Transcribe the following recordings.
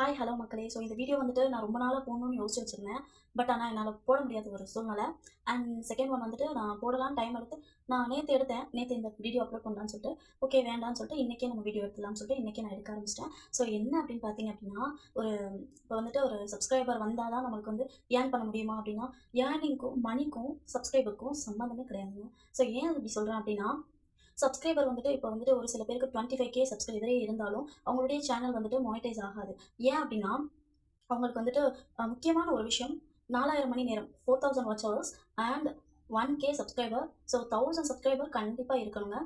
Hi hello மக்களே. So இந்த video வந்துட்டு நான் ரொம்ப நாளாக போடணும்னு யோசிச்சு வச்சிருந்தேன். பட் ஆனால் என்னால் போட முடியாத ஒரு சூழ்நிலை. அண்ட் செகண்ட் ஒன் வந்துட்டு நான் போடலாம் டைம் எடுத்து நான் நேற்று எடுத்தேன். நேற்று இந்த வீடியோ அப்லோட் பண்ணலான்னு சொல்லிட்டு ஓகே வேண்டாம்னு சொல்லிட்டு இன்றைக்கே நம்ம வீடியோ எடுத்துலாம்னு சொல்லிட்டு இன்றைக்கே நான் எடுக்க ஆரம்பிச்சிட்டேன். ஸோ என்ன அப்படின்னு பார்த்தீங்க அப்படின்னா, ஒரு இப்போ வந்துட்டு ஒரு சப்ஸ்கிரைபர் வந்தால் தான் நம்மளுக்கு வந்து ஏர்ன் பண்ண முடியுமா அப்படின்னா, ஏர்னிங்க்கும் மணிக்கும் சப்ஸ்கிரைபருக்கும் சம்மந்தமே கிடையாதுங்க. ஸோ ஏன் அப்படி சொல்கிறேன் அப்படின்னா, சப்ஸ்கிரைபர் வந்துட்டு இப்போ வந்துட்டு ஒரு சில பேருக்கு 25K சப்ஸ்கிரைபரே இருந்தாலும் அவங்களுடைய சேனல் வந்துட்டு மானிட்டைஸ் ஆகாது. ஏன் அப்படின்னா, அவங்களுக்கு வந்துட்டு முக்கியமான ஒரு விஷயம் 4000 மணி நேரம் 4000 watch hours and 1K subscriber. So 1000 subscriber கண்டிப்பாக இருக்கணுங்க.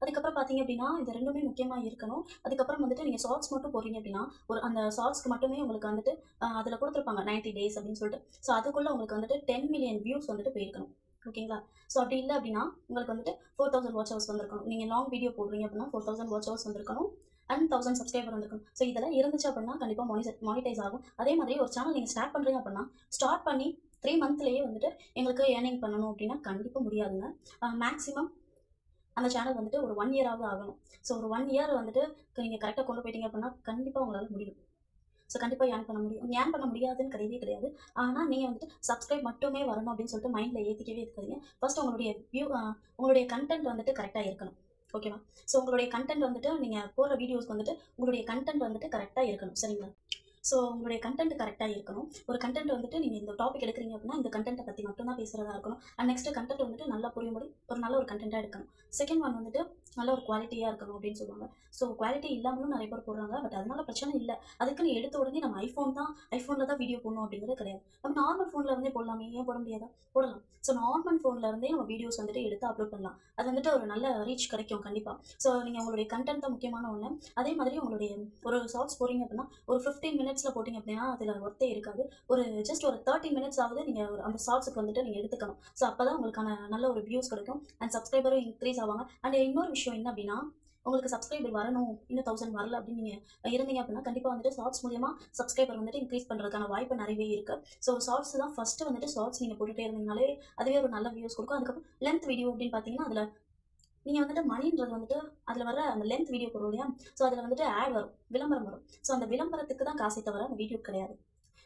அதுக்கப்புறம் பார்த்தீங்க அப்படின்னா, இது 2மே முக்கியமா இருக்கணும். அதுக்கப்புறம் வந்துட்டு நீங்க ஷார்ட்ஸ் மட்டும் போடுறீங்க அப்படின்னா, ஒரு அந்த ஷார்ட்ஸ்க்கு மட்டுமே உங்களுக்கு வந்துட்டு அதில குடுத்துருப்பாங்க 90 டேஸ் அப்படின்னு சொல்லிட்டு. ஸோ அதுக்குள்ள உங்களுக்கு வந்துட்டு 10 மில்லியன் வியூஸ் வந்துட்டு போயிருக்கணும். ஓகேங்களா? ஸோ அப்படி இல்ல அப்படின்னா, உங்களுக்கு வந்துட்டு 4000 வாட்ச் ஹவர்ஸ் வந்திருக்கணும். நீங்க லாங் வீடியோ போடுறீங்க அப்படின்னா 4000 வாட்ச் ஹவர்ஸ் வந்திருக்கணும். அண்ட் 1000 சப்ஸ்கிரைபர் வந்திருக்கணும். ஸோ இதெல்லாம் இருந்துச்சு அப்படின்னா கண்டிப்பா மானிடைஸ் ஆகும். அதே மாதிரி ஒரு சேனல் நீங்க ஸ்டார்ட் பண்றீங்க அப்படின்னா, ஸ்டார்ட் பண்ணி 3 மந்த்லயே வந்துட்டு எங்களுக்கு ஏர்னிங் பண்ணணும் அப்படின்னா கண்டிப்பா முடியாதுங்க. மேக்ஸிமம் அந்த சேனல் வந்துட்டு ஒரு 1 இயராவது ஆகணும். ஸோ ஒரு 1 இயர் வந்துட்டு நீங்க கரெக்ட்டா கொண்டு போயிட்டீங்க அப்படின்னா, கண்டிப்பா உங்களால முடியும். ஸோ கண்டிப்பா ஏர்ன் பண்ண முடியும். ஏர்ன் பண்ண முடியாதுன்னு கிடையவே கிடையாது. ஆனா நீங்க வந்துட்டு சப்ஸ்கிரைப் மட்டுமே வரணும் அப்படின்னு சொல்லிட்டு மைண்ட்ல ஏத்திக்கவே இருக்காதீங்க. ஃபர்ஸ்ட் உங்களுடைய உங்களுடைய கன்டென்ட் வந்துட்டு கரெக்ட்டா இருக்கணும். ஓகேவா? ஸோ உங்களுடைய கன்டென்ட் வந்துட்டு நீங்க போடுற வீடியோஸ்க்கு வந்துட்டு உங்களுடைய கன்டென்ட் வந்துட்டு கரெக்ட்டா இருக்கணும். சரிங்களா? ஸோ உங்களுடைய கன்டென்ட் கரெக்டாக இருக்கணும். ஒரு கன்டென்ட் வந்துட்டு நீங்கள் இந்த டாபிக் எடுக்கிறீங்க அப்படின்னா, இந்த கன்டென்ட்டை பற்றி மட்டும் தான் பேசுகிறதா இருக்கணும். அண்ட் நெக்ஸ்ட் கன்டென்ட் வந்துட்டு நல்லா புரியும்படி ஒரு நல்ல ஒரு கன்டென்ட்டாக எடுக்கணும். செகண்ட் ஒன் வந்துட்டு நல்ல ஒரு குவாலிட்டியாக இருக்கணும் அப்படின்னு சொல்லுவாங்க. ஸோ குவாலிட்டி இல்லாமலும் நிறைய பேர் போடுறாங்க. பட் அதனால பிரச்சனை இல்லை. அதுக்குன்னு எடுத்த உடனே நம்ம ஐஃபோனில் தான் வீடியோ போடணும் அப்படிங்கிறது கிடையாது. நம்ம நார்மல் ஃபோனில் இருந்தே போடலாமே, ஏன் போட முடியாதா? போடலாம். ஸோ நார்மல் ஃபோனில் இருந்தே நம்ம வீடியோஸ் வந்துட்டு எடுத்து அப்லோட் பண்ணலாம். அது வந்துட்டு ஒரு நல்ல ரீச் கிடைக்கும் கண்டிப்பாக. ஸோ நீங்கள் உங்களுடைய கன்டென்ட் தான் முக்கியமான ஒன்று. அதே மாதிரி உங்களுடைய ஒரு ஷார்ட்ஸ் போடுறீங்க அப்படின்னா, ஒரு 15 மினிட்ஸில் போட்டிங்க அப்படின்னா அதில் ஒர்த்தே இருக்காது. ஒரு ஜஸ்ட் ஒரு 30 மினிட்ஸ் ஆவது நீங்கள் அந்த ஷார்ட்ஸுக்கு வந்துட்டு நீங்கள் எடுத்துக்கணும். ஸோ அப்போ தான் உங்களுக்கான நல்ல ஒரு வியூஸ் கிடைக்கும். அண்ட் சப்ஸ்கிரைபரும் இன்க்ரீஸ் ஆவாங்க. அண்ட் இன்னொரு விஷயம் என்ன அப்படின்னா, உங்களுக்கு சப்ஸ்கிரைபர் வரணும், இன்னும் 1000 வரல அப்படின்னு நீங்கள் இருந்தீங்க அப்படின்னா, கண்டிப்பாக வந்துட்டு ஷார்ட்ஸ் மூலியமா சப்ஸ்கிரைபர் வந்துட்டு இன்க்ரீஸ் பண்ணுறதுக்கான வாய்ப்பு நிறையவே இருக்குது. ஸோ ஷார்ட்ஸ் தான் ஃபஸ்ட்டு வந்துட்டு ஷார்ட்ஸ் நீங்கள் போட்டுகிட்டே இருந்தீங்கனாலே அதுவே ஒரு நல்ல வியூஸ் கொடுக்கும். அதுக்கப்புறம் லென்த் வீடியோ அப்படின்னு பார்த்தீங்கன்னா, அதில் நீங்க வந்துட்டு மணின்றது வந்துட்டு அதில வர அந்த லென்த் வீடியோ போடுறோம் இல்லையா? ஸோ அதில வந்துட்டு ஆட் வரும். விளம்பரம் வரும். ஸோ அந்த விளம்பரத்துக்கு தான் காசே தவிர அந்த வீடியோக்கு கிடையாது.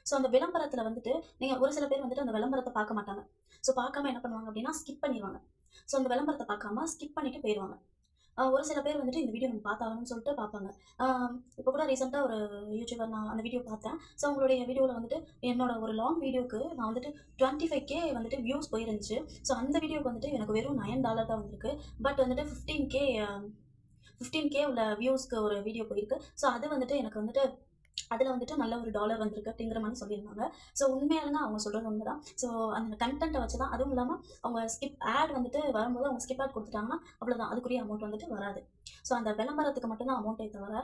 ஸோ அந்த விளம்பரத்தில வந்துட்டு நீங்க ஒரு சில பேர் வந்துட்டு அந்த விளம்பரத்த பார்க்க மாட்டாங்க. ஸோ பார்க்காம என்ன பண்ணுவாங்க அப்டின்னா, ஸ்கிப் பண்ணிருவாங்க. ஸோ அந்த விளம்பரத்த பார்க்காம ஸ்கிப் பண்ணிட்டு போயிருவாங்க. ஒரு சில பேர் வந்துட்டு இந்த வீடியோ நம்ம பார்த்தாகணும்னு சொல்லிட்டு பார்ப்பாங்க. அ இப்போ கூட ரீசென்ட்டா ஒரு யூடியூபர் நான் அந்த வீடியோ பார்த்தேன். ஸோ அவங்களுடைய வீடியோல வந்துட்டு என்னோட ஒரு லாங் வீடியோக்கு நான் வந்துட்டு 25K வந்துட்டு வியூஸ் போயிருந்துச்சு. ஸோ அந்த வீடியோக்கு வந்துட்டு எனக்கு வெறும் $9 தான் வந்திருக்கு. பட் வந்துட்டு 15K உள்ள வியூஸ்க்கு ஒரு வீடியோ போயிருக்கு. ஸோ அது வந்துட்டு எனக்கு வந்துட்டு அதில வந்துட்டு நல்ல ஒரு டாலர் வந்திருக்கு அப்படிங்கிற மாரி சொல்லியிருந்தாங்க. ஸோ உண்மையாலுங்க அவங்க சொல்றது உண்மைதான். ஸோ அந்த கன்டென்ட்ட வச்சு தான், அதுவும் இல்லாம அவங்க ஆட் வந்துட்டு வரும்போது அவங்க ஸ்கிப் ஆட் குடுத்துட்டாங்கன்னா, அவ்வளோதான். அதுக்குரிய அமௌண்ட் வந்துட்டு வராது. ஸோ அந்த விளம்பரத்துக்கு மட்டும் தான் அமௌண்ட்டே தவிர,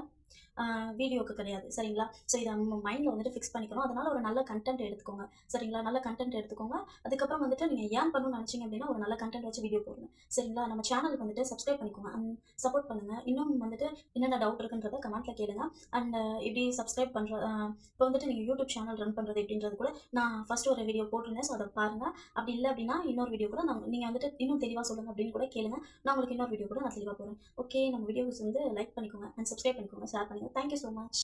வீடியோக்கு கிடையாது. சரிங்களா? ஸோ இத நம்ம மைண்ட்ல வந்துட்டு ஃபிக்ஸ் பண்ணிக்கணும். அதனால ஒரு நல்ல கன்டென்ட் எடுத்துக்கோங்க. சரிங்களா? நல்ல கன்டென்ட் எடுத்துக்கோங்க. அதுக்கப்புறம் வந்துட்டு நீங்க ஏர்ன் பண்ணணும்னு நெனச்சீங்க அப்படின்னா, ஒரு நல்ல கன்டென்ட் வச்சு வீடியோ போடுங்க. சரிங்களா? நம்ம சேனலுக்கு வந்துட்டு சப்ஸ்கிரைப் பண்ணிக்கோங்க. அண்ட் சப்போர்ட் பண்ணுங்க. இன்னும் வந்துட்டு என்னென்ன டவுட் இருக்குன்றத கமெண்ட்ல கேளுங்க. அண்ட் எப்படி சப்ஸ்கிரைப் இப்போ வந்துட்டு நீங்க யூடியூப் சேனல் ரன் பண்றது எப்படின்றது கூட நான் ஃபர்ஸ்ட் ஒரு வீடியோ போட்டிருந்தேன். ஸோ அத பாருங்க. அப்படி இல்ல அப்படின்னா, இன்னொரு வீடியோ கூட நீங்க வந்துட்டு இன்னும் தெளிவா சொல்லுங்க அப்படின்னு கூட கேளுங்க. நான் உங்களுக்கு இன்னொரு வீடியோ கூட நான் தெளிவா போடுறேன். ஓகே. நம்ம வீடியோஸ் வந்து லைக் பண்ணிக்கோங்க அண்ட் சப்ஸ்கிரைப் பண்ணிக்கோங்க, ஷேர் பண்ணுங்க. Thank you so much.